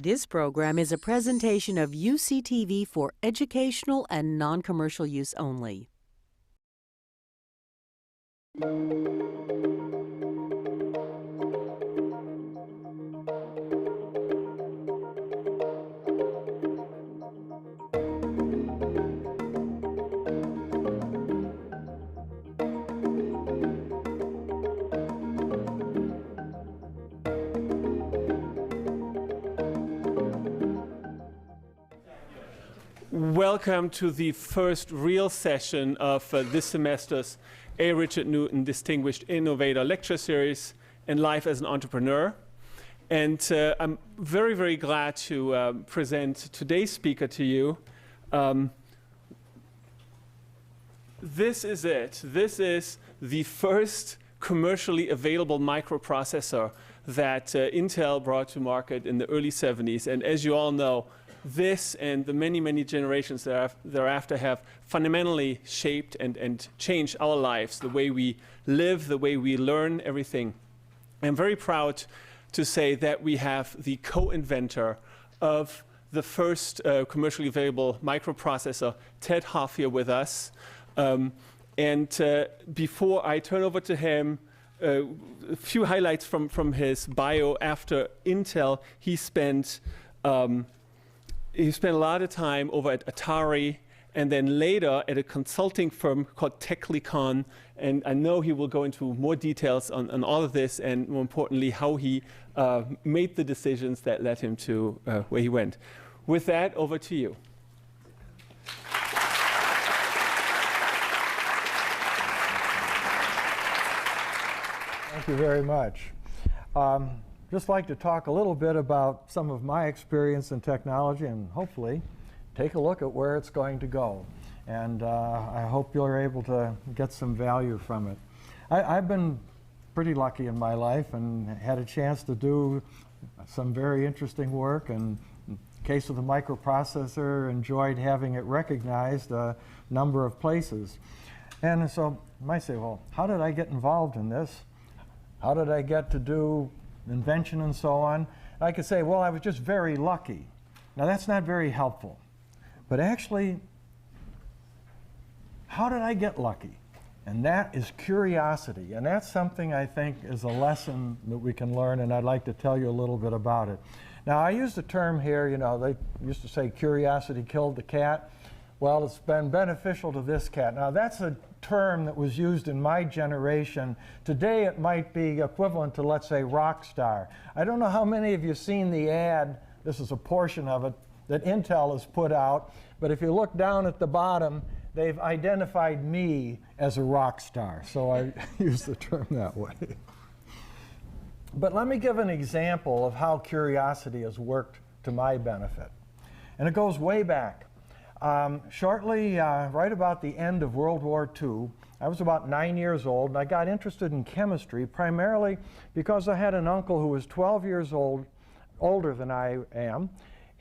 This program is a presentation of UCTV for educational and non-commercial use only. Welcome to the first real session of this semester's A. Richard Newton Distinguished Innovator Lecture Series in Life as an Entrepreneur. And I'm very, very glad to present today's speaker to you. This is it. This is the first commercially available microprocessor that Intel brought to market in the early 70s. And as you all know, this and the many, many generations thereafter have fundamentally shaped and changed our lives, the way we live, the way we learn, everything. I'm very proud to say that we have the co-inventor of the first commercially available microprocessor, Ted Hoff, here with us. Before I turn over to him, a few highlights from his bio. After Intel, he spent a lot of time over at Atari and then later at a consulting firm called Techlicon. And I know he will go into more details on all of this and, more importantly, how he made the decisions that led him to where he went. With that, over to you. Thank you very much. Just like to talk a little bit about some of my experience in technology and hopefully take a look at where it's going to go. And I hope you're able to get some value from it. I've been pretty lucky in my life and had a chance to do some very interesting work. And in the case of the microprocessor, enjoyed having it recognized a number of places. And so you might say, well, how did I get involved in this? How did I get to do invention and so on? I could say, well, I was just very lucky. Now, that's not very helpful. But actually, how did I get lucky? And that is curiosity. And that's something I think is a lesson that we can learn, and I'd like to tell you a little bit about it. Now, I use the term here, you know, they used to say curiosity killed the cat. Well, it's been beneficial to this cat. Now, that's a term that was used in my generation. Today, it might be equivalent to, let's say, rock star. I don't know how many of you have seen the ad, this is a portion of it, that Intel has put out, but if you look down at the bottom, they've identified me as a rock star, so I use the term that way. But let me give an example of how curiosity has worked to my benefit. And it goes way back. Shortly, right about the end of World War II, I was about 9 years old, and I got interested in chemistry primarily because I had an uncle who was 12 years older than I am.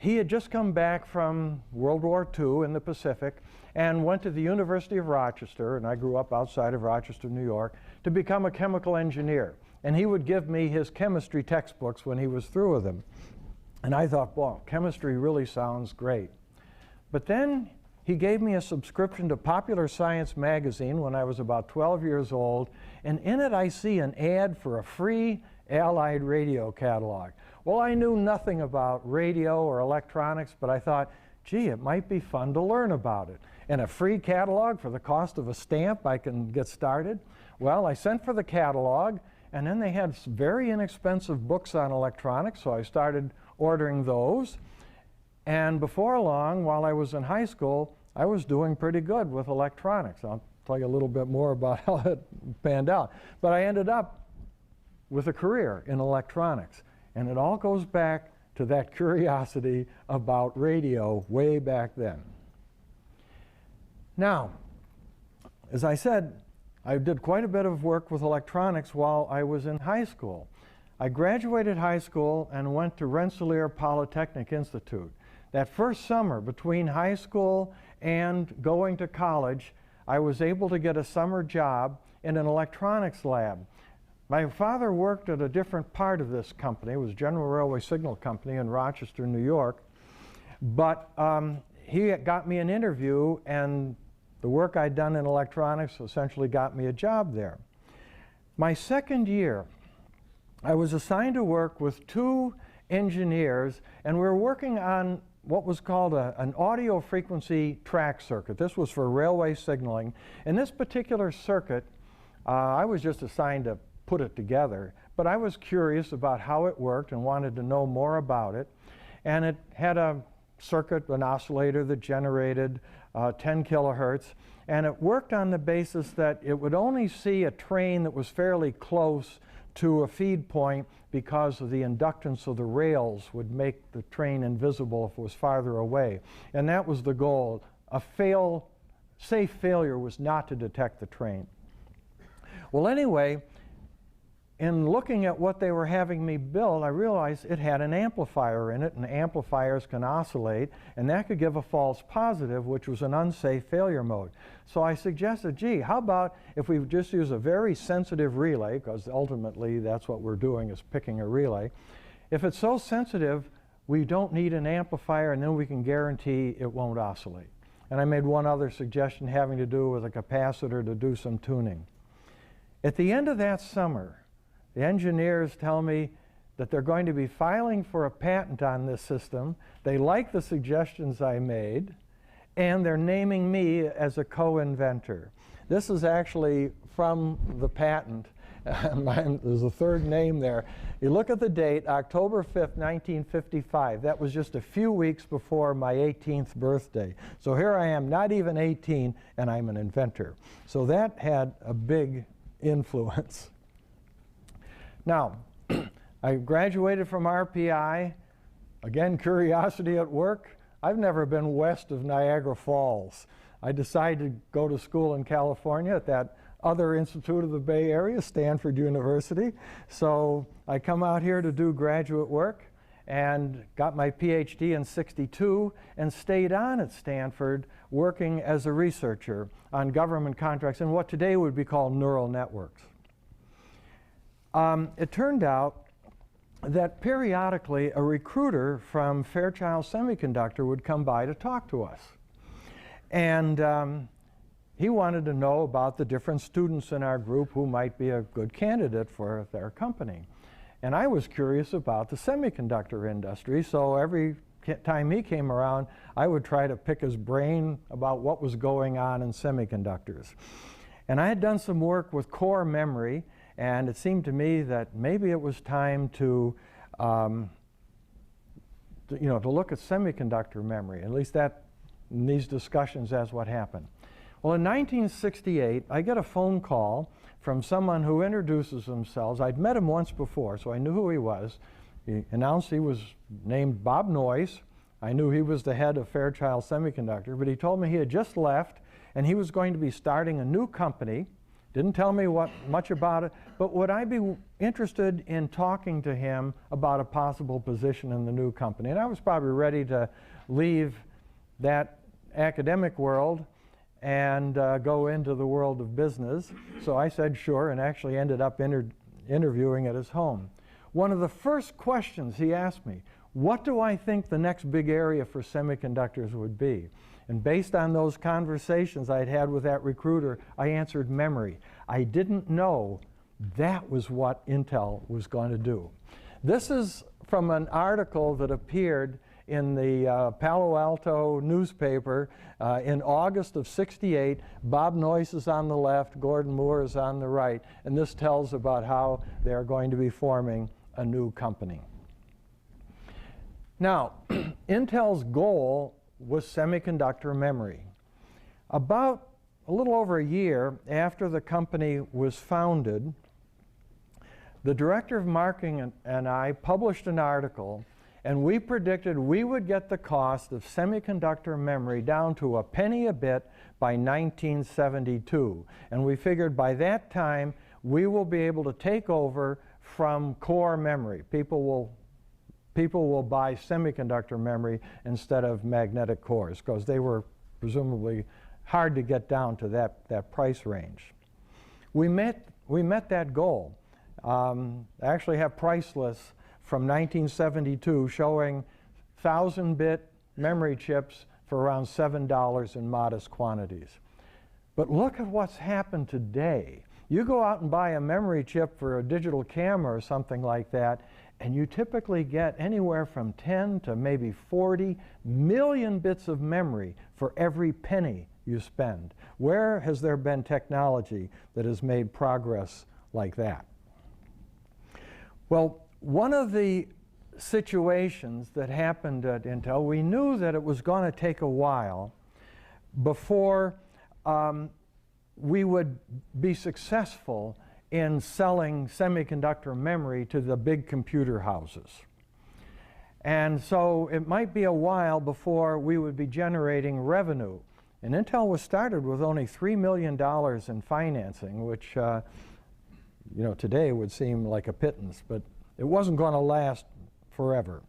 He had just come back from World War II in the Pacific and went to the University of Rochester, and I grew up outside of Rochester, New York, to become a chemical engineer. And he would give me his chemistry textbooks when he was through with them. And I thought, well, chemistry really sounds great. But then he gave me a subscription to Popular Science magazine when I was about 12 years old, and in it I see an ad for a free Allied radio catalog. Well, I knew nothing about radio or electronics, but I thought, gee, it might be fun to learn about it. And a free catalog for the cost of a stamp, I can get started. Well, I sent for the catalog, and then they had very inexpensive books on electronics, so I started ordering those. And before long, while I was in high school, I was doing pretty good with electronics. I'll tell you a little bit more about how it panned out. But I ended up with a career in electronics. And it all goes back to that curiosity about radio way back then. Now, as I said, I did quite a bit of work with electronics while I was in high school. I graduated high school and went to Rensselaer Polytechnic Institute. That first summer between high school and going to college, I was able to get a summer job in an electronics lab. My father worked at a different part of this company. It was General Railway Signal Company in Rochester, New York. But he got me an interview, and the work I'd done in electronics essentially got me a job there. My second year, I was assigned to work with two engineers, and we were working on what was called an audio frequency track circuit. This was for railway signaling. In this particular circuit, I was just assigned to put it together, but I was curious about how it worked and wanted to know more about it. And it had a circuit, an oscillator that generated 10 kilohertz, and it worked on the basis that it would only see a train that was fairly close to a feed point because of the inductance of the rails would make the train invisible if it was farther away. And that was the goal. A safe failure was not to detect the train. Well, anyway, in looking at what they were having me build, I realized it had an amplifier in it, and amplifiers can oscillate, and that could give a false positive, which was an unsafe failure mode. So I suggested, gee, how about if we just use a very sensitive relay, because ultimately that's what we're doing, is picking a relay. If it's so sensitive, we don't need an amplifier, and then we can guarantee it won't oscillate. And I made one other suggestion having to do with a capacitor to do some tuning. At the end of that summer, the engineers tell me that they're going to be filing for a patent on this system. They like the suggestions I made, and they're naming me as a co-inventor. This is actually from the patent. There's a third name there. You look at the date, October 5th, 1955. That was just a few weeks before my 18th birthday. So here I am, not even 18, and I'm an inventor. So that had a big influence. Now, I graduated from RPI. Again, curiosity at work. I've never been west of Niagara Falls. I decided to go to school in California at that other institute of the Bay Area, Stanford University. So I come out here to do graduate work and got my PhD in '62 and stayed on at Stanford working as a researcher on government contracts in what today would be called neural networks. It turned out that periodically a recruiter from Fairchild Semiconductor would come by to talk to us. And he wanted to know about the different students in our group who might be a good candidate for their company. And I was curious about the semiconductor industry, so every time he came around, I would try to pick his brain about what was going on in semiconductors. And I had done some work with core memory, and it seemed to me that maybe it was time to look at semiconductor memory. At least that, in these discussions, that's what happened. Well, in 1968, I get a phone call from someone who introduces themselves. I'd met him once before, so I knew who he was. He announced he was named Bob Noyce. I knew he was the head of Fairchild Semiconductor, but he told me he had just left and he was going to be starting a new company. Didn't tell me much about it, but would I be interested in talking to him about a possible position in the new company? And I was probably ready to leave that academic world and go into the world of business. So I said sure, and actually ended up interviewing at his home. One of the first questions he asked me, what do I think the next big area for semiconductors would be? And based on those conversations I'd had with that recruiter, I answered memory. I didn't know that was what Intel was going to do. This is from an article that appeared in the Palo Alto newspaper in August of '68. Bob Noyce is on the left, Gordon Moore is on the right, and this tells about how they're going to be forming a new company. Now, Intel's goal was semiconductor memory. About a little over a year after the company was founded, the director of marketing and I published an article, and we predicted we would get the cost of semiconductor memory down to a penny a bit by 1972. And we figured by that time we will be able to take over from core memory. People will buy semiconductor memory instead of magnetic cores because they were presumably hard to get down to that price range. We met that goal. I actually have price lists from 1972 showing 1,000-bit memory chips for around $7 in modest quantities. But look at what's happened today. You go out and buy a memory chip for a digital camera or something like that, and you typically get anywhere from 10 to maybe 40 million bits of memory for every penny you spend. Where has there been technology that has made progress like that? Well, one of the situations that happened at Intel, we knew that it was going to take a while before we would be successful in selling semiconductor memory to the big computer houses. And so it might be a while before we would be generating revenue. And Intel was started with only $3 million in financing, which today would seem like a pittance, but it wasn't going to last forever.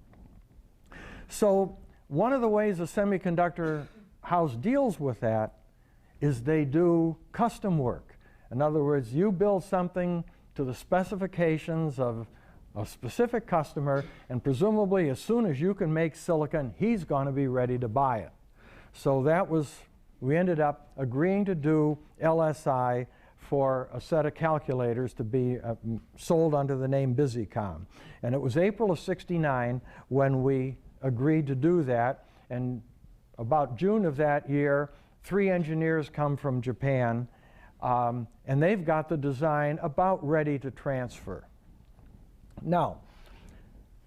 So one of the ways a semiconductor house deals with that is they do custom work. In other words, you build something to the specifications of a specific customer, and presumably as soon as you can make silicon, he's going to be ready to buy it. So we ended up agreeing to do LSI for a set of calculators to be sold under the name Busicom. And it was April of '69 when we agreed to do that, and about June of that year, 3 engineers come from Japan, and they've got the design about ready to transfer. Now,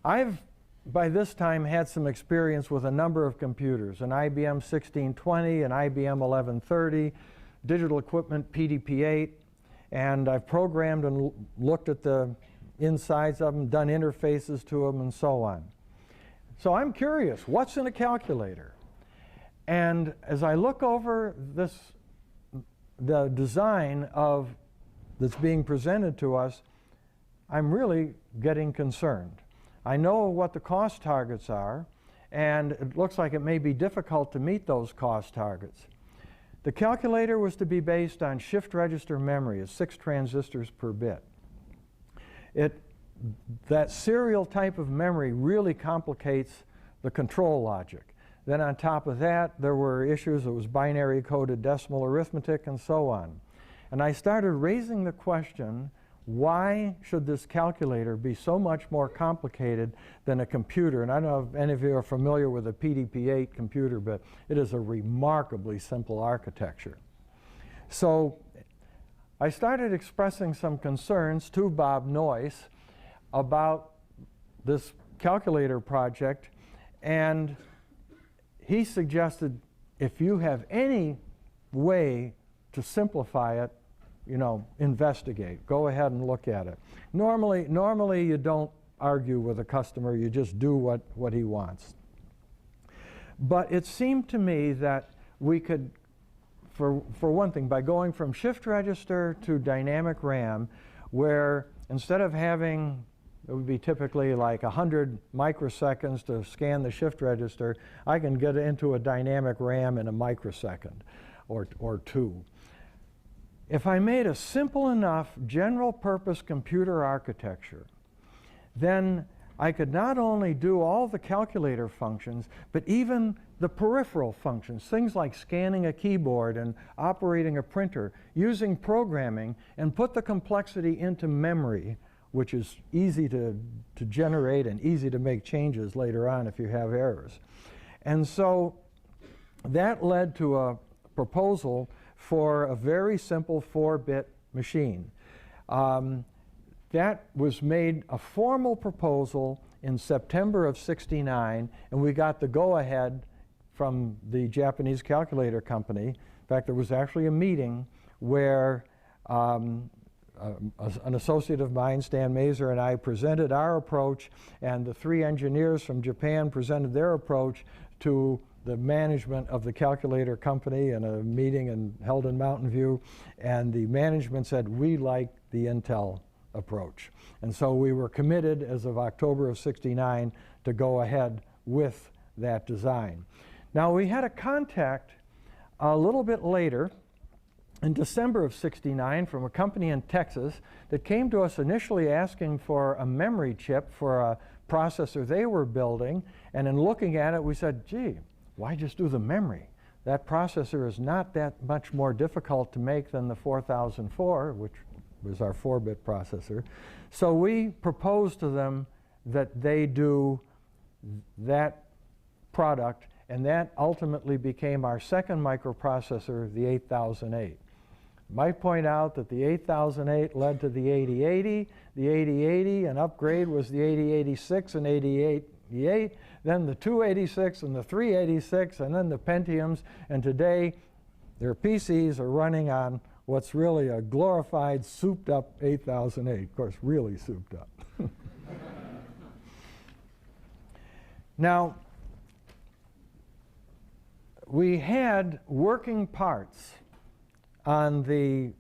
I've by this time had some experience with a number of computers, an IBM 1620, an IBM 1130, digital equipment PDP-8, and I've programmed and looked at the insides of them, done interfaces to them, and so on. So I'm curious, what's in a calculator? And as I look over the design that's being presented to us, I'm really getting concerned. I know what the cost targets are, and it looks like it may be difficult to meet those cost targets. The calculator was to be based on shift register memory of 6 transistors per bit. That serial type of memory really complicates the control logic. Then on top of that, there were issues. It was binary coded decimal arithmetic and so on. And I started raising the question, why should this calculator be so much more complicated than a computer? And I don't know if any of you are familiar with a PDP-8 computer, but it is a remarkably simple architecture. So I started expressing some concerns to Bob Noyce about this calculator project, and he suggested if you have any way to simplify it, investigate. Go ahead and look at it. Normally you don't argue with a customer, you just do what he wants. But it seemed to me that we could, for one thing, by going from shift register to dynamic RAM, where instead of having, it would be typically like 100 microseconds to scan the shift register, I can get into a dynamic RAM in a microsecond or 2. If I made a simple enough general purpose computer architecture, then I could not only do all the calculator functions, but even the peripheral functions, things like scanning a keyboard and operating a printer, using programming, and put the complexity into memory, which is easy to generate and easy to make changes later on if you have errors. And so that led to a proposal for a very simple 4-bit machine. That was made a formal proposal in September of '69, and we got the go-ahead from the Japanese calculator company. In fact, there was actually a meeting where an associate of mine, Stan Mazer, and I presented our approach, and the 3 engineers from Japan presented their approach to the management of the calculator company in a meeting held in Mountain View, and the management said, we like the Intel approach. And so we were committed as of October of '69 to go ahead with that design. Now we had a contact a little bit later in December of '69 from a company in Texas that came to us initially asking for a memory chip for a processor they were building. And in looking at it, we said, gee, why just do the memory? That processor is not that much more difficult to make than the 4004, which was our 4-bit processor. So we proposed to them that they do that product, and that ultimately became our second microprocessor, the 8008. Might point out that the 8008 led to the 8080. The 8080, an upgrade, was the 8086 and 8088, then the 286 and the 386, and then the Pentiums. And today, their PCs are running on what's really a glorified, souped-up 8008. Of course, really souped up. Now, we had working parts on the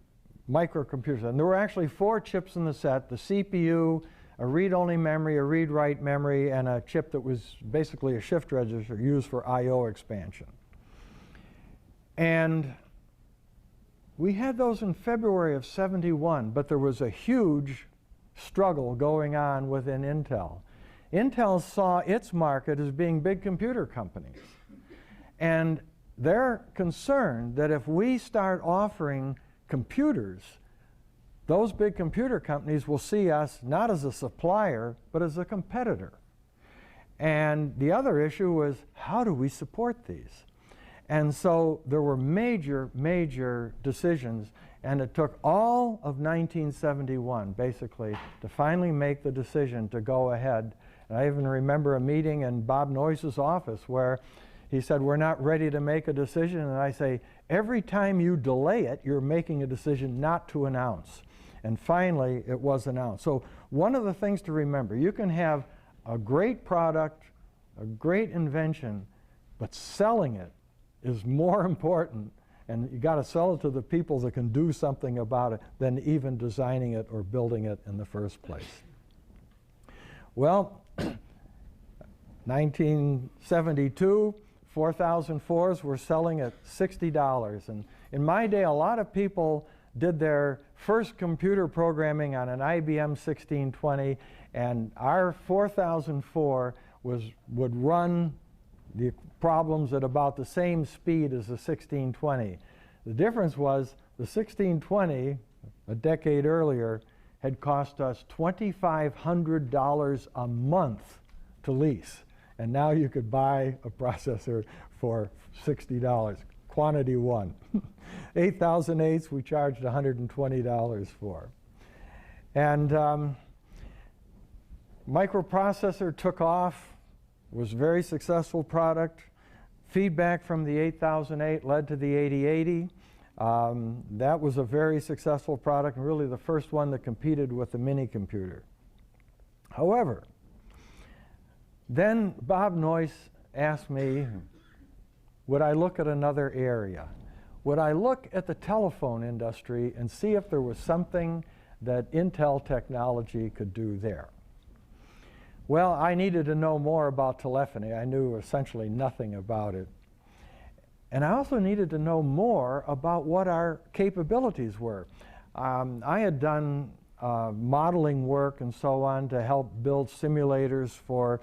microcomputer. And there were actually 4 chips in the set: the CPU, a read-only memory, a read-write memory, and a chip that was basically a shift register used for I/O expansion. And we had those in February of '71, but there was a huge struggle going on within Intel. Intel saw its market as being big computer companies. And they're concerned that if we start offering computers, those big computer companies will see us not as a supplier, but as a competitor. And the other issue was, how do we support these? And so there were major, major decisions, and it took all of 1971, basically, to finally make the decision to go ahead. And I even remember a meeting in Bob Noyce's office where he said, we're not ready to make a decision. And I say, every time you delay it, you're making a decision not to announce. And finally, it was announced. So one of the things to remember, you can have a great product, a great invention, but selling it is more important. And you got to sell it to the people that can do something about it than even designing it or building it in the first place. Well, 1972, 4004s were selling at $60. And in my day, a lot of people did their first computer programming on an IBM 1620, and our 4004 would run the problems at about the same speed as the 1620. The difference was the 1620, a decade earlier, had cost us $2,500 a month to lease. And now you could buy a processor for $60, quantity one. 8008s we charged $120 for. And microprocessor took off, was a very successful product. Feedback from the 8008 led to the 8080. That was a very successful product, and really the first one that competed with the mini computer. However, then Bob Noyce asked me, would I look at another area? Would I look at the telephone industry and see if there was something that Intel technology could do there? Well, I needed to know more about telephony. I knew essentially nothing about it. And I also needed to know more about what our capabilities were. I had done modeling work and so on to help build simulators for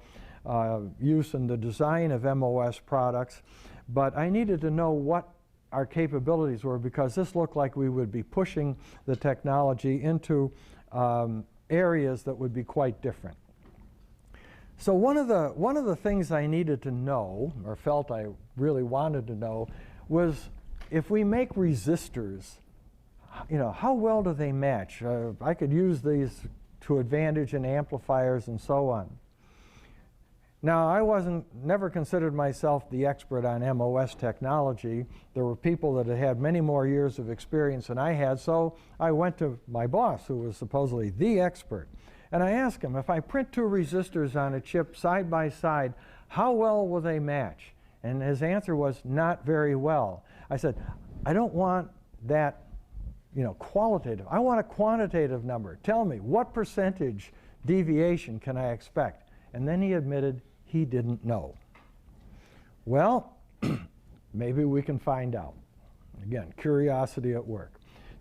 use in the design of MOS products, but I needed to know what our capabilities were, because this looked like we would be pushing the technology into areas that would be quite different. So one of the things I needed to know, or felt I really wanted to know, was if we make resistors, how well do they match? I could use these to advantage in amplifiers and so on. Now, I never considered myself the expert on MOS technology. There were people that had had many more years of experience than I had, so I went to my boss, who was supposedly the expert. And I asked him, if I print 2 resistors on a chip side by side, how well will they match? And his answer was, not very well. I said, I don't want that, qualitative. I want a quantitative number. Tell me, what percentage deviation can I expect? And then he admitted he didn't know. Well, maybe we can find out. Again, curiosity at work.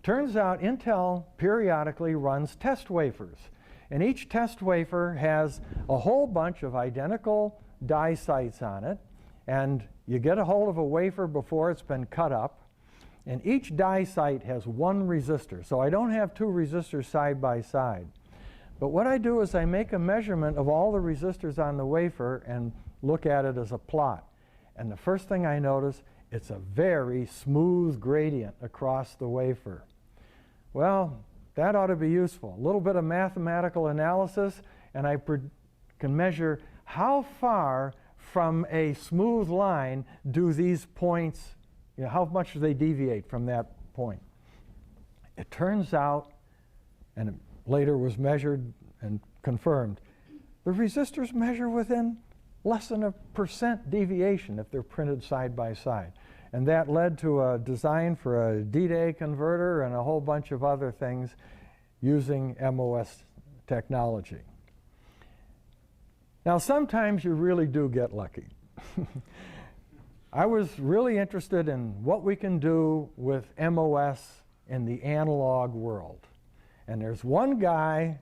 Turns out Intel periodically runs test wafers. And each test wafer has a whole bunch of identical die sites on it. And you get a hold of a wafer before it's been cut up. And each die site has one resistor. So I don't have two resistors side by side. But what I do is I make a measurement of all the resistors on the wafer and look at it as a plot. And the first thing I notice, it's a very smooth gradient across the wafer. Well, that ought to be useful. A little bit of mathematical analysis, and I can measure how far from a smooth line do these points, how much do they deviate from that point. It turns out, and it later was measured and confirmed, the resistors measure within less than 1% deviation if they're printed side by side. And that led to a design for a D-Day converter and a whole bunch of other things using MOS technology. Now, sometimes you really do get lucky. I was really interested in what we can do with MOS in the analog world. And there's one guy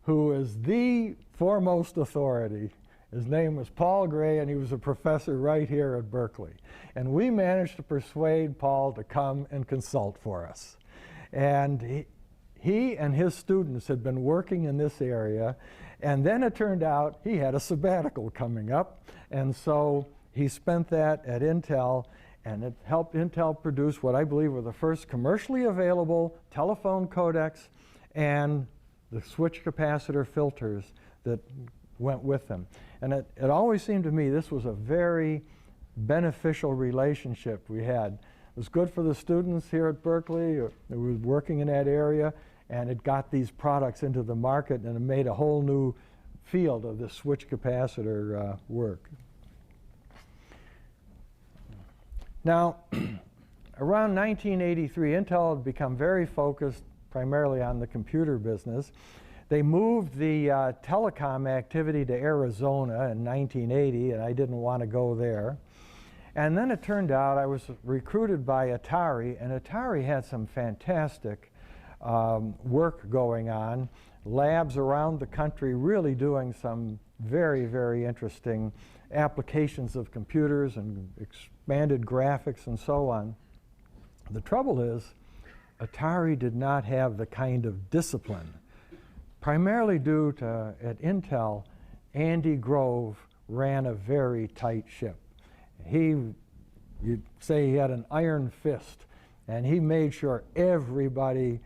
who is the foremost authority. His name was Paul Gray, and he was a professor right here at Berkeley. And we managed to persuade Paul to come and consult for us. And he and his students had been working in this area, and then it turned out he had a sabbatical coming up, and so he spent that at Intel, and it helped Intel produce what I believe were the first commercially available telephone codecs and the switch capacitor filters that went with them. And it always seemed to me this was a very beneficial relationship we had. It was good for the students here at Berkeley who were working in that area, and it got these products into the market, and it made a whole new field of this switch capacitor work. Now, around 1983, Intel had become very focused primarily on the computer business. They moved the telecom activity to Arizona in 1980, and I didn't want to go there. And then it turned out I was recruited by Atari, and Atari had some fantastic work going on, labs around the country really doing some very, very interesting applications of computers and expanded graphics and so on. The trouble is, Atari did not have the kind of discipline, primarily due to, at Intel, Andy Grove ran a very tight ship. You'd say he had an iron fist, and he made sure everybody,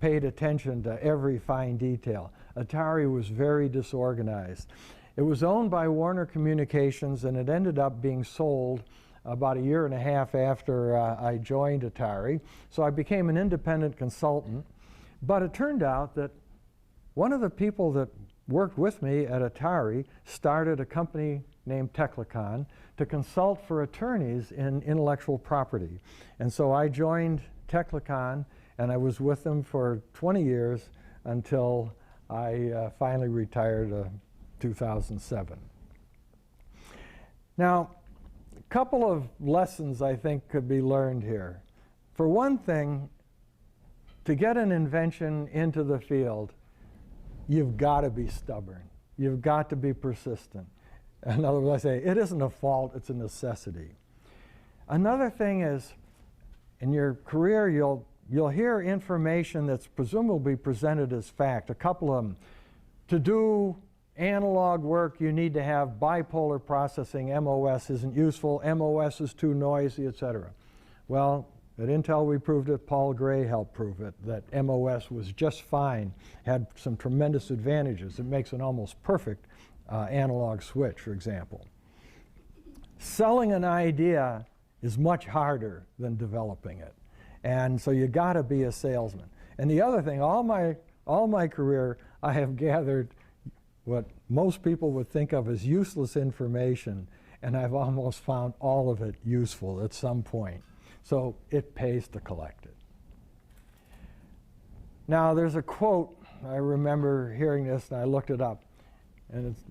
paid attention to every fine detail. Atari was very disorganized. It was owned by Warner Communications, and it ended up being sold about a year and a half after I joined Atari. So I became an independent consultant. But it turned out that one of the people that worked with me at Atari started a company named Techlicon to consult for attorneys in intellectual property. And so I joined Techlicon, and I was with them for 20 years until I finally retired in 2007. Now, a couple of lessons I think could be learned here. For one thing, to get an invention into the field, you've got to be stubborn. You've got to be persistent. In other words, I say, it isn't a fault, it's a necessity. Another thing is, in your career, you'll hear information that's presumably presented as fact. A couple of them. To do analog work, you need to have bipolar processing. MOS isn't useful. MOS is too noisy, etc. Well, at Intel we proved it. Paul Gray helped prove it, that MOS was just fine, had some tremendous advantages. It makes an almost perfect analog switch, for example. Selling an idea is much harder than developing it. And so you got to be a salesman. And the other thing, all my career, I have gathered what most people would think of as useless information, and I've almost found all of it useful at some point. So it pays to collect it. Now, there's a quote, I remember hearing this, and I looked it up, and it's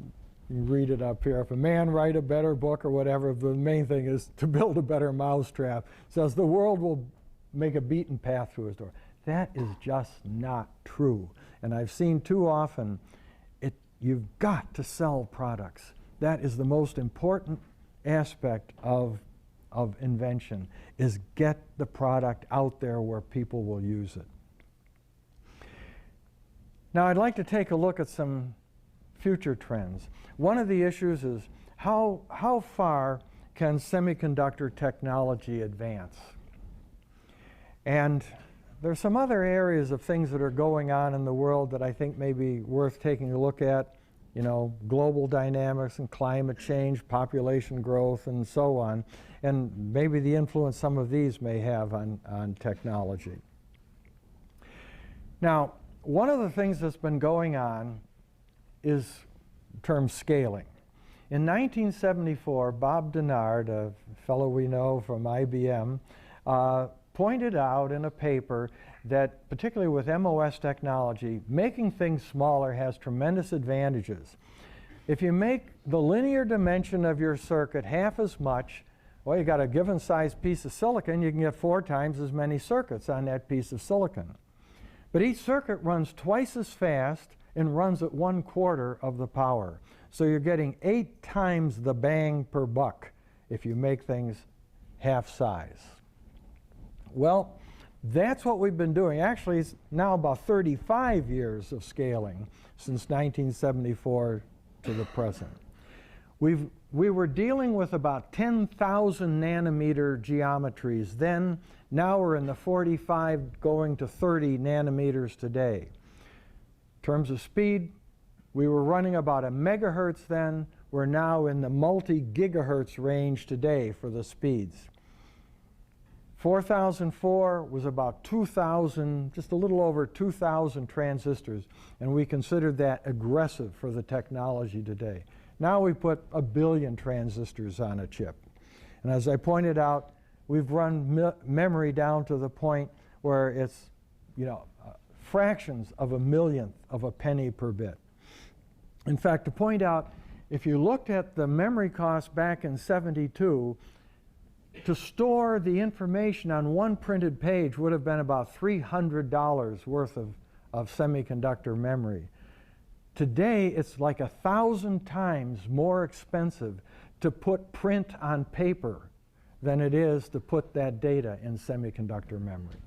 You read it up here. If a man write a better book or whatever, the main thing is to build a better mousetrap. It says the world will make a beaten path through his door. That is just not true. And I've seen too often, you've got to sell products. That is the most important aspect of invention, is get the product out there where people will use it. Now I'd like to take a look at some future trends. One of the issues is how far can semiconductor technology advance? And there's some other areas of things that are going on in the world that I think may be worth taking a look at. You know, global dynamics and climate change, population growth, and so on. And maybe the influence some of these may have on technology. Now, one of the things that's been going on is the term scaling. In 1974, Bob Denard, a fellow we know from IBM, pointed out in a paper that, particularly with MOS technology, making things smaller has tremendous advantages. If you make the linear dimension of your circuit half as much, well, you got a given size piece of silicon, you can get 4 times as many circuits on that piece of silicon. But each circuit runs twice as fast and runs at 1/4 of the power. So you're getting 8 times the bang per buck if you make things half size. Well, that's what we've been doing. Actually, it's now about 35 years of scaling since 1974 to the present. We were dealing with about 10,000 nanometer geometries then. Now we're in the 45 going to 30 nanometers today. In terms of speed, we were running about 1 megahertz then. We're now in the multi-gigahertz range today for the speeds. 4004 was about 2,000, just a little over 2,000 transistors, and we considered that aggressive for the technology today. Now we put 1 billion transistors on a chip. And as I pointed out, we've run memory down to the point where it's, fractions of a millionth of a penny per bit. In fact, to point out, if you looked at the memory cost back in '72, to store the information on one printed page would have been about $300 worth of semiconductor memory. Today, it's like 1,000 times more expensive to put print on paper than it is to put that data in semiconductor memory.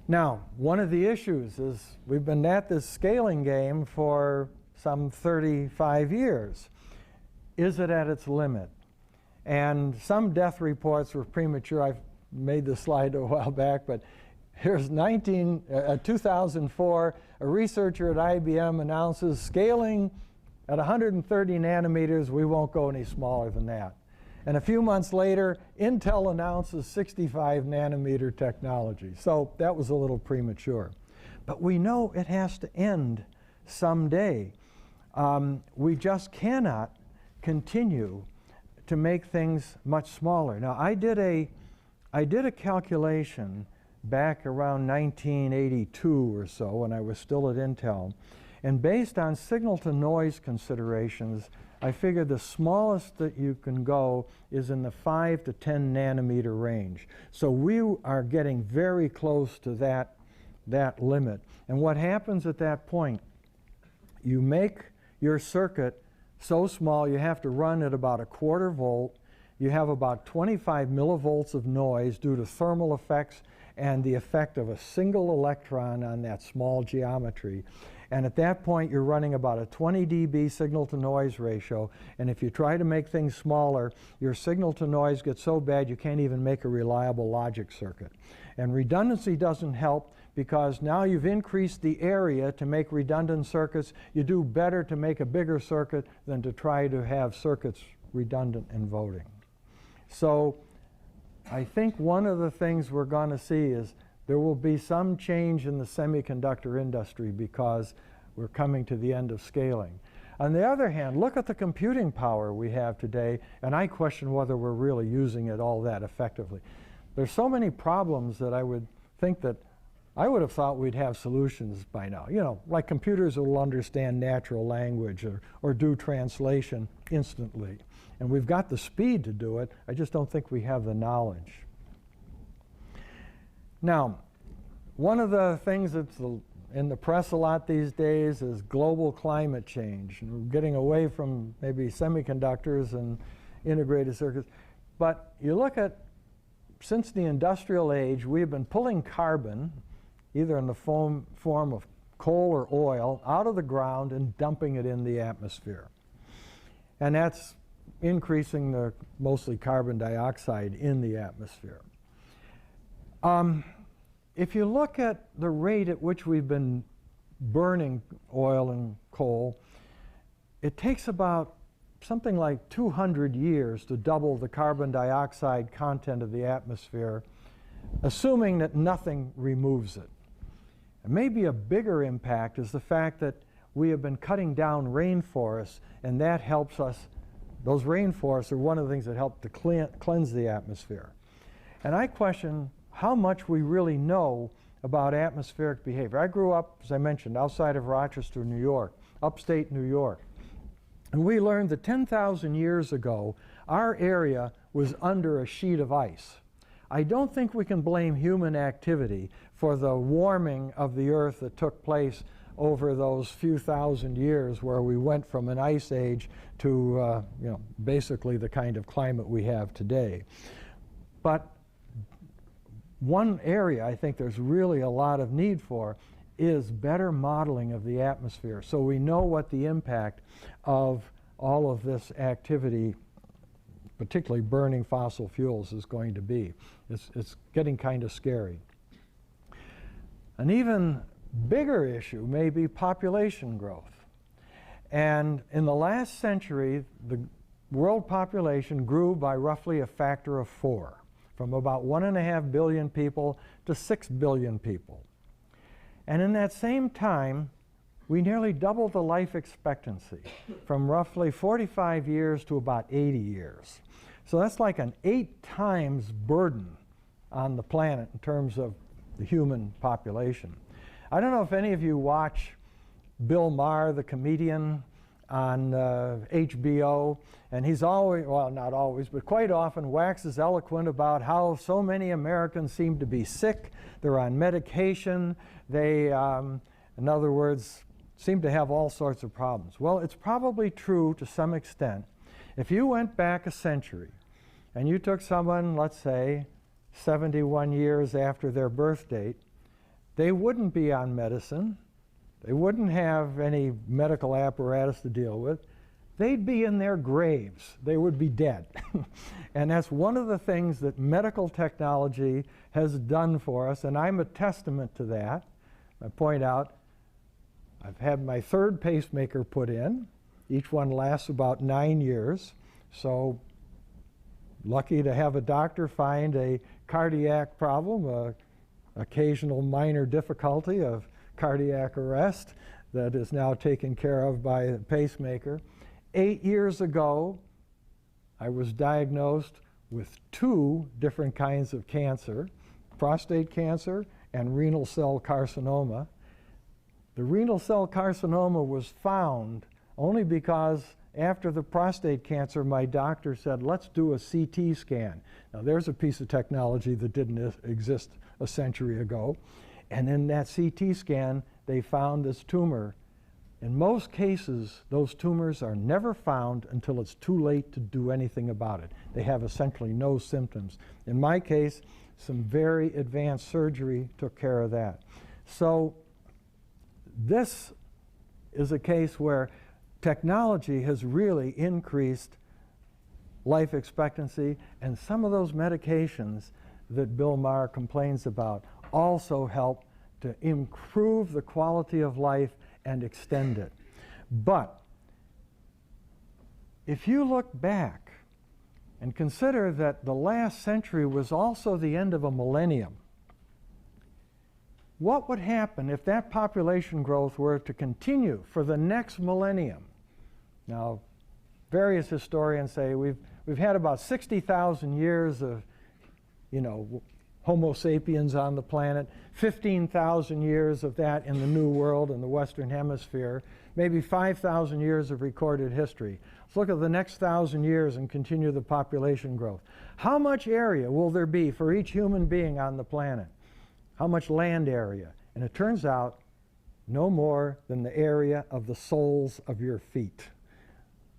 Now, one of the issues is we've been at this scaling game for some 35 years. Is it at its limit? And some death reports were premature. I've made this slide a while back, but here's 2004, a researcher at IBM announces scaling at 130 nanometers, we won't go any smaller than that. And a few months later, Intel announces 65 nanometer technology. So that was a little premature. But we know it has to end someday. We just cannot continue to make things much smaller. Now, I did a calculation back around 1982 or so when I was still at Intel, and based on signal-to-noise considerations, I figured the smallest that you can go is in the 5 to 10 nanometer range. So we are getting very close to that limit. And what happens at that point, you make your circuit so small you have to run at about 1/4 volt. You have about 25 millivolts of noise due to thermal effects and the effect of a single electron on that small geometry. And at that point, you're running about a 20 dB signal-to-noise ratio. And if you try to make things smaller, your signal-to-noise gets so bad you can't even make a reliable logic circuit. And redundancy doesn't help because now you've increased the area to make redundant circuits. You do better to make a bigger circuit than to try to have circuits redundant in voting. So I think one of the things we're going to see is there will be some change in the semiconductor industry because we're coming to the end of scaling. On the other hand, look at the computing power we have today, and I question whether we're really using it all that effectively. There's so many problems that I would think that I would have thought we'd have solutions by now. You know, like computers will understand natural language or do translation instantly. And we've got the speed to do it. I just don't think we have the knowledge. Now, one of the things that's in the press a lot these days is global climate change. And we're getting away from maybe semiconductors and integrated circuits. But you look at, since the industrial age, we've been pulling carbon, either in the form of coal or oil, out of the ground and dumping it in the atmosphere. And that's increasing the mostly carbon dioxide in the atmosphere. If you look at the rate at which we've been burning oil and coal, it takes about something like 200 years to double the carbon dioxide content of the atmosphere, assuming that nothing removes it. And maybe a bigger impact is the fact that we have been cutting down rainforests, and that helps us. Those rainforests are one of the things that help to cleanse the atmosphere. And I question how much we really know about atmospheric behavior. I grew up, as I mentioned, outside of Rochester, New York, upstate New York. And we learned that 10,000 years ago, our area was under a sheet of ice. I don't think we can blame human activity for the warming of the Earth that took place over those few thousand years where we went from an ice age to basically the kind of climate we have today. But one area I think there's really a lot of need for is better modeling of the atmosphere, so we know what the impact of all of this activity, particularly burning fossil fuels, is going to be. It's getting kind of scary. An even bigger issue may be population growth. And in the last century, the world population grew by roughly a factor of 4, from about 1.5 billion people to 6 billion people. And in that same time, we nearly doubled the life expectancy from roughly 45 years to about 80 years. So that's like an 8 times burden on the planet in terms of the human population. I don't know if any of you watch Bill Maher, the comedian, on HBO, and he's always, well, not always, but quite often waxes eloquent about how so many Americans seem to be sick, they're on medication, they, in other words, seem to have all sorts of problems. Well, it's probably true to some extent. If you went back a century and you took someone, let's say, 71 years after their birth date, they wouldn't be on medicine. They wouldn't have any medical apparatus to deal with. They'd be in their graves. They would be dead. And that's one of the things that medical technology has done for us, and I'm a testament to that. I point out, I've had my 3rd pacemaker put in. Each one lasts about 9 years. So lucky to have a doctor find a cardiac problem, occasional minor difficulty of cardiac arrest that is now taken care of by a pacemaker. 8 years ago, I was diagnosed with 2 different kinds of cancer, prostate cancer and renal cell carcinoma. The renal cell carcinoma was found only because after the prostate cancer, my doctor said, let's do a CT scan. Now, there's a piece of technology that didn't exist a century ago. And in that CT scan, they found this tumor. In most cases, those tumors are never found until it's too late to do anything about it. They have essentially no symptoms. In my case, some very advanced surgery took care of that. So this is a case where technology has really increased life expectancy, and some of those medications that Bill Maher complains about also help to improve the quality of life and extend it. But if you look back and consider that the last century was also the end of a millennium, what would happen if that population growth were to continue for the next millennium? Now, various historians say we've had about 60,000 years of, Homo sapiens on the planet, 15,000 years of that in the New World in the Western Hemisphere, maybe 5,000 years of recorded history. Let's look at the next 1,000 years and continue the population growth. How much area will there be for each human being on the planet? How much land area? And it turns out no more than the area of the soles of your feet.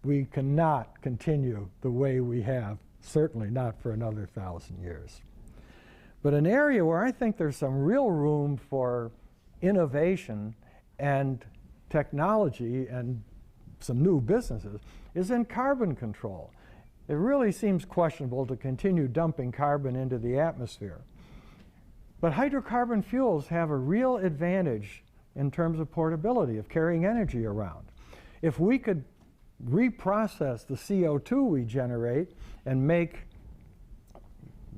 We cannot continue the way we have, certainly not for another 1,000 years. But an area where I think there's some real room for innovation and technology and some new businesses is in carbon control. It really seems questionable to continue dumping carbon into the atmosphere. But hydrocarbon fuels have a real advantage in terms of portability, of carrying energy around. If we could reprocess the CO2 we generate and make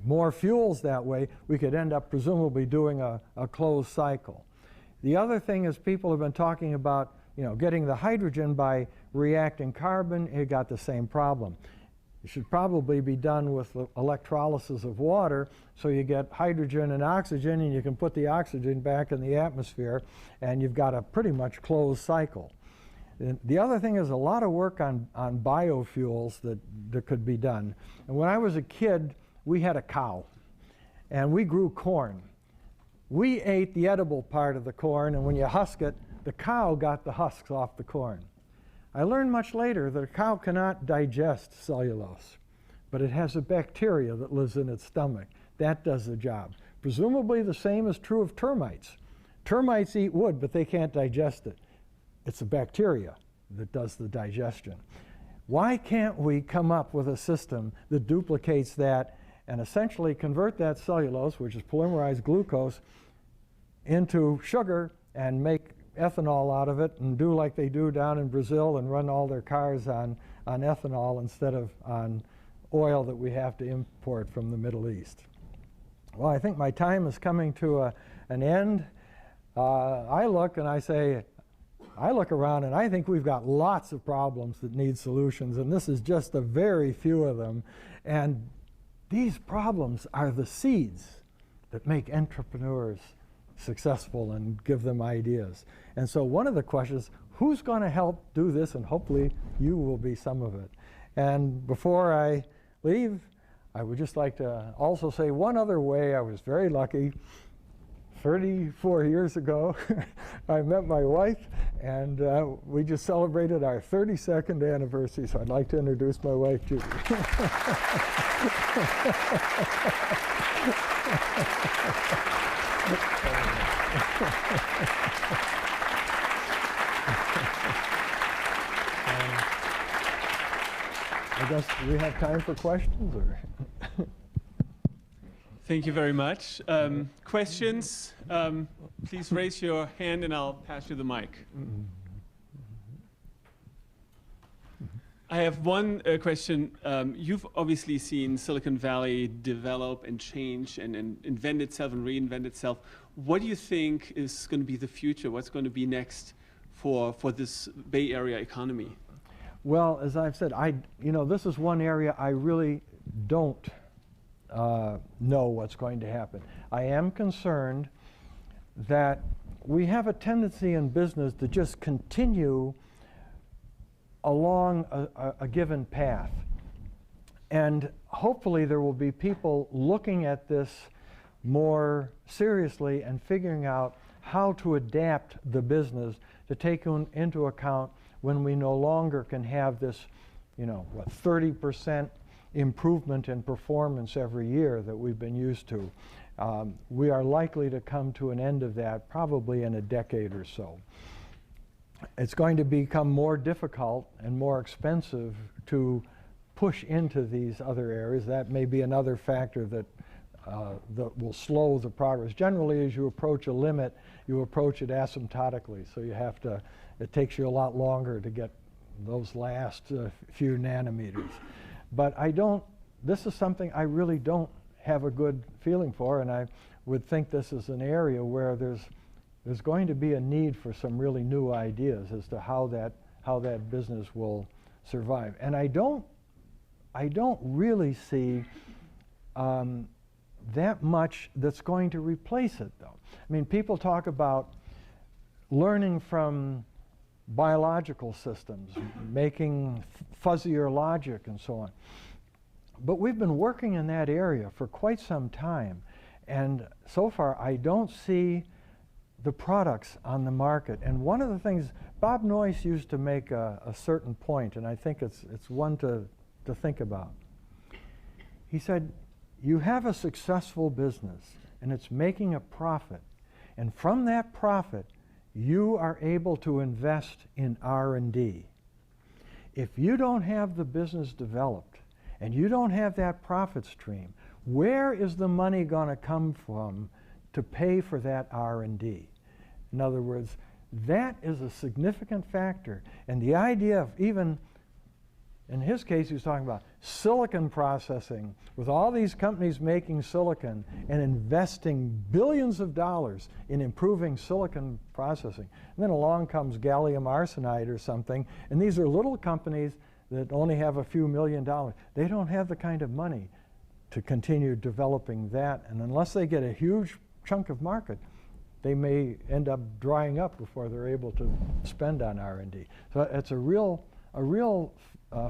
more fuels that way, we could end up presumably doing a closed cycle. The other thing is people have been talking about, getting the hydrogen by reacting carbon. It got the same problem. It should probably be done with electrolysis of water, so you get hydrogen and oxygen, and you can put the oxygen back in the atmosphere, and you've got a pretty much closed cycle. And the other thing is a lot of work on biofuels that could be done. And when I was a kid, we had a cow, and we grew corn. We ate the edible part of the corn, and when you husk it, the cow got the husks off the corn. I learned much later that a cow cannot digest cellulose, but it has a bacteria that lives in its stomach. That does the job. Presumably the same is true of termites. Termites eat wood, but they can't digest it. It's a bacteria that does the digestion. Why can't we come up with a system that duplicates that and essentially convert that cellulose, which is polymerized glucose, into sugar and make ethanol out of it and do like they do down in Brazil and run all their cars on ethanol instead of on oil that we have to import from the Middle East? Well, I think my time is coming to an end. I look around and I think we've got lots of problems that need solutions, and this is just a very few of them. And these problems are the seeds that make entrepreneurs successful and give them ideas. And so one of the questions, who's going to help do this? And hopefully you will be some of it. And before I leave, I would just like to also say one other way I was very lucky. 34 years ago, I met my wife, and we just celebrated our 32nd anniversary, so I'd like to introduce my wife, Judy. I guess we have time for questions, or? Thank you very much. Questions? Please raise your hand and I'll pass you the mic. I have one question. You've obviously seen Silicon Valley develop and change and invent itself and reinvent itself. What do you think is going to be the future? What's going to be next for this Bay Area economy? Well, as I've said, this is one area I really don't know what's going to happen. I am concerned that we have a tendency in business to just continue along a given path. And hopefully there will be people looking at this more seriously and figuring out how to adapt the business to take into account when we no longer can have this, 30% improvement in performance every year that we've been used to. We are likely to come to an end of that probably in a decade or so. It's going to become more difficult and more expensive to push into these other areas. That may be another factor that will slow the progress. Generally, as you approach a limit, you approach it asymptotically. So it takes you a lot longer to get those last few nanometers. But this is something I really don't have a good feeling for, and I would think this is an area where there's going to be a need for some really new ideas as to how that business will survive. And I don't really see that much that's going to replace it, though. I mean, people talk about learning from biological systems, making fuzzier logic and so on. But we've been working in that area for quite some time, and so far I don't see the products on the market. And one of the things, Bob Noyce used to make a certain point, and I think it's one to think about. He said, you have a successful business, and it's making a profit. And from that profit, you are able to invest in R&D. If you don't have the business developed, and you don't have that profit stream, where is the money going to come from to pay for that R&D? In other words, that is a significant factor. And the idea of even, in his case, he was talking about silicon processing, with all these companies making silicon and investing billions of dollars in improving silicon processing. And then along comes gallium arsenide or something, and these are little companies that only have a few $1 million. They don't have the kind of money to continue developing that, and unless they get a huge chunk of market, they may end up drying up before they're able to spend on R&D. So it's a real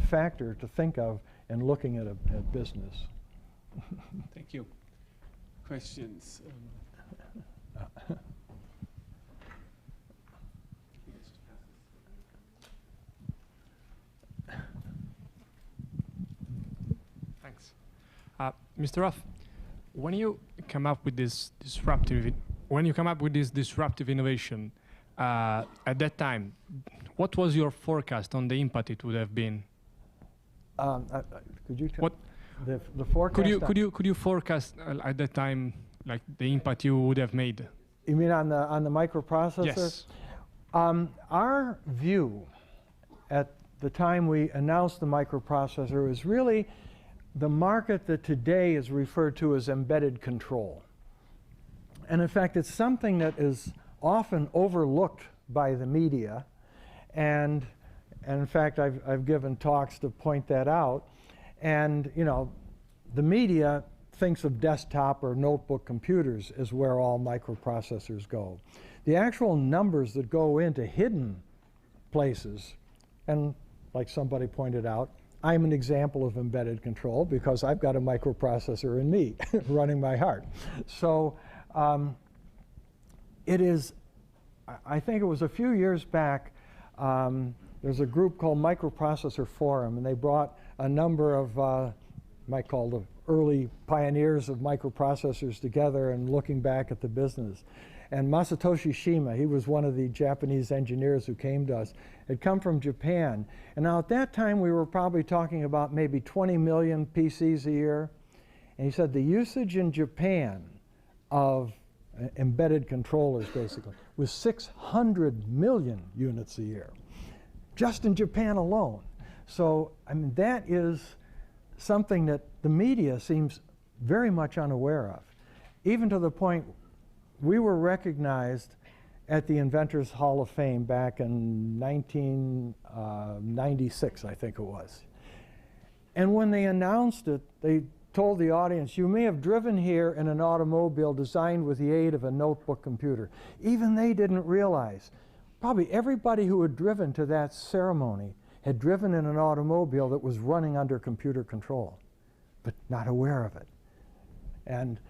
factor to think of in looking at a business. Thank you. Questions? Thanks. Mr. Hoff, when you come up with this disruptive innovation, at that time, what was your forecast on the impact it would have been? Could you tell What the forecast? Could you forecast at that time, like the impact you would have made? You mean on the microprocessor? Yes. Our view at the time we announced the microprocessor was really the market that today is referred to as embedded control. And in fact, it's something that is often overlooked by the media. And in fact, I've given talks to point that out. And you know, the media thinks of desktop or notebook computers as where all microprocessors go. The actual numbers that go into hidden places, and like somebody pointed out, I'm an example of embedded control because I've got a microprocessor in me running my heart. So it is, I think it was a few years back, there's a group called Microprocessor Forum, and they brought a number of, might call the early pioneers of microprocessors together and looking back at the business. And Masatoshi Shima, he was one of the Japanese engineers who came to us, had come from Japan. And now at that time we were probably talking about maybe 20 million PCs a year. And he said the usage in Japan of embedded controllers basically was 600 million units a year, just in Japan alone. So I mean, that is something that the media seems very much unaware of, even to the point we were recognized at the Inventors Hall of Fame back in 1996, I think it was. And when they announced it, they told the audience, you may have driven here in an automobile designed with the aid of a notebook computer. Even they didn't realize. Probably everybody who had driven to that ceremony had driven in an automobile that was running under computer control, but not aware of it. And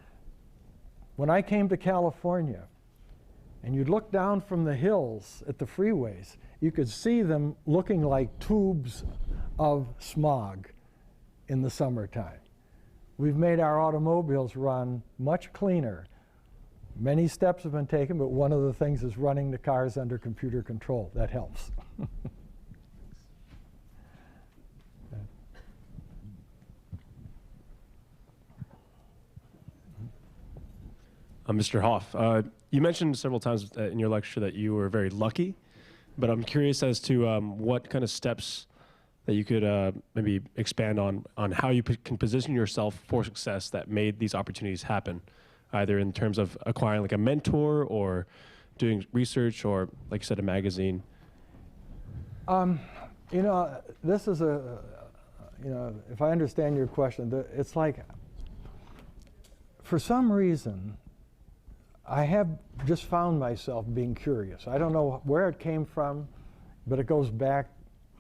when I came to California, and you'd look down from the hills at the freeways, you could see them looking like tubes of smog in the summertime. We've made our automobiles run much cleaner. Many steps have been taken, but one of the things is running the cars under computer control. That helps. Mr. Hoff, you mentioned several times in your lecture that you were very lucky, but I'm curious as to what kind of steps that you could maybe expand on how you can position yourself for success that made these opportunities happen, either in terms of acquiring like a mentor or doing research or, like you said, a magazine. You know, this is a, you know, if I understand your question, it's like, for some reason, I have just found myself being curious. I don't know where it came from, but it goes back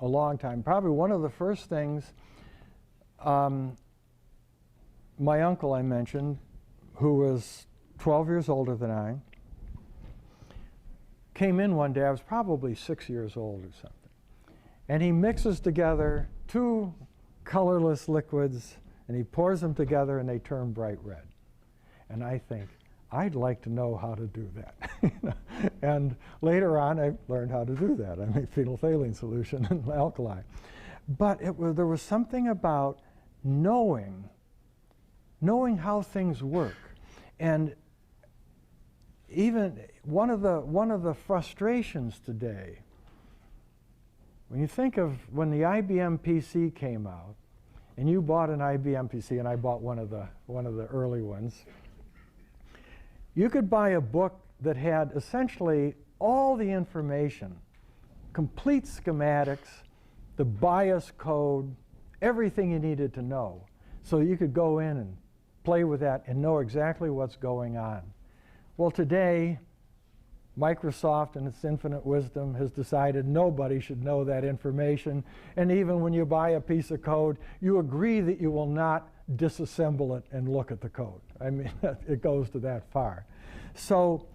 a long time. Probably one of the first things, my uncle I mentioned, who was 12 years older than I, came in one day. I was probably 6 years old or something. And he mixes together two colorless liquids, and he pours them together, and they turn bright red. And I think, I'd like to know how to do that. And later on, I learned how to do that. I made phenolphthalein solution and alkali. But there was something about knowing how things work. And even one of the frustrations today, when you think of when the IBM PC came out, and you bought an IBM PC, and I bought one of the early ones, you could buy a book that had essentially all the information, complete schematics, the BIOS code, everything you needed to know. So you could go in and play with that and know exactly what's going on. Well, today, Microsoft, in its infinite wisdom, has decided nobody should know that information. And even when you buy a piece of code, you agree that you will not disassemble it and look at the code. I mean, it goes to that far. So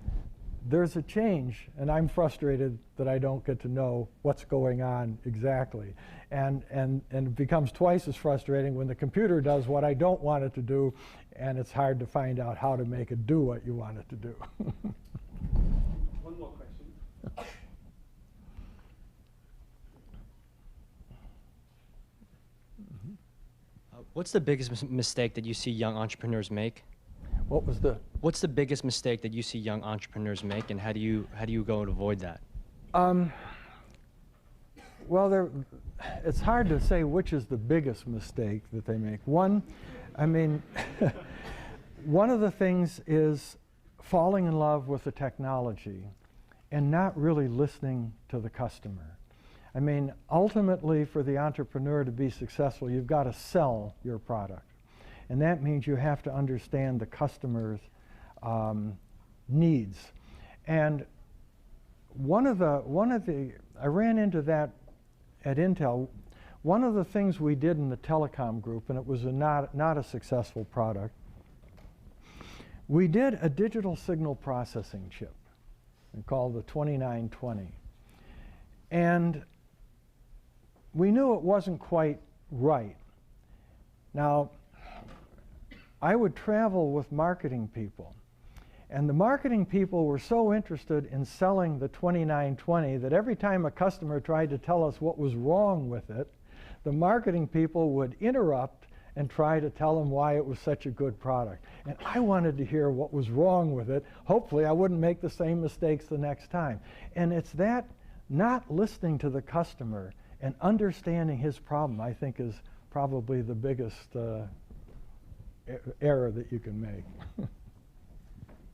there's a change, and I'm frustrated that I don't get to know what's going on exactly. And it becomes twice as frustrating when the computer does what I don't want it to do, and it's hard to find out how to make it do what you want it to do. One more question. What's the biggest mistake that you see young entrepreneurs make? What's the biggest mistake that you see young entrepreneurs make, and how do you go and avoid that? Well, it's hard to say which is the biggest mistake that they make. One of the things is falling in love with the technology and not really listening to the customer. I mean, ultimately, for the entrepreneur to be successful, you've got to sell your product. And that means you have to understand the customer's needs. And I ran into that at Intel. One of the things we did in the telecom group, and it was not a successful product, we did a digital signal processing chip called the 2920. And we knew it wasn't quite right. Now, I would travel with marketing people, and the marketing people were so interested in selling the 2920 that every time a customer tried to tell us what was wrong with it, the marketing people would interrupt and try to tell them why it was such a good product. And I wanted to hear what was wrong with it. Hopefully I wouldn't make the same mistakes the next time. And it's that not listening to the customer and understanding his problem, I think, is probably the biggest error that you can make.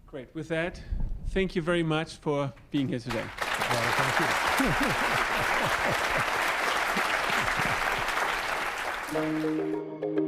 Great. With that, thank you very much for being here today. Well, thank you.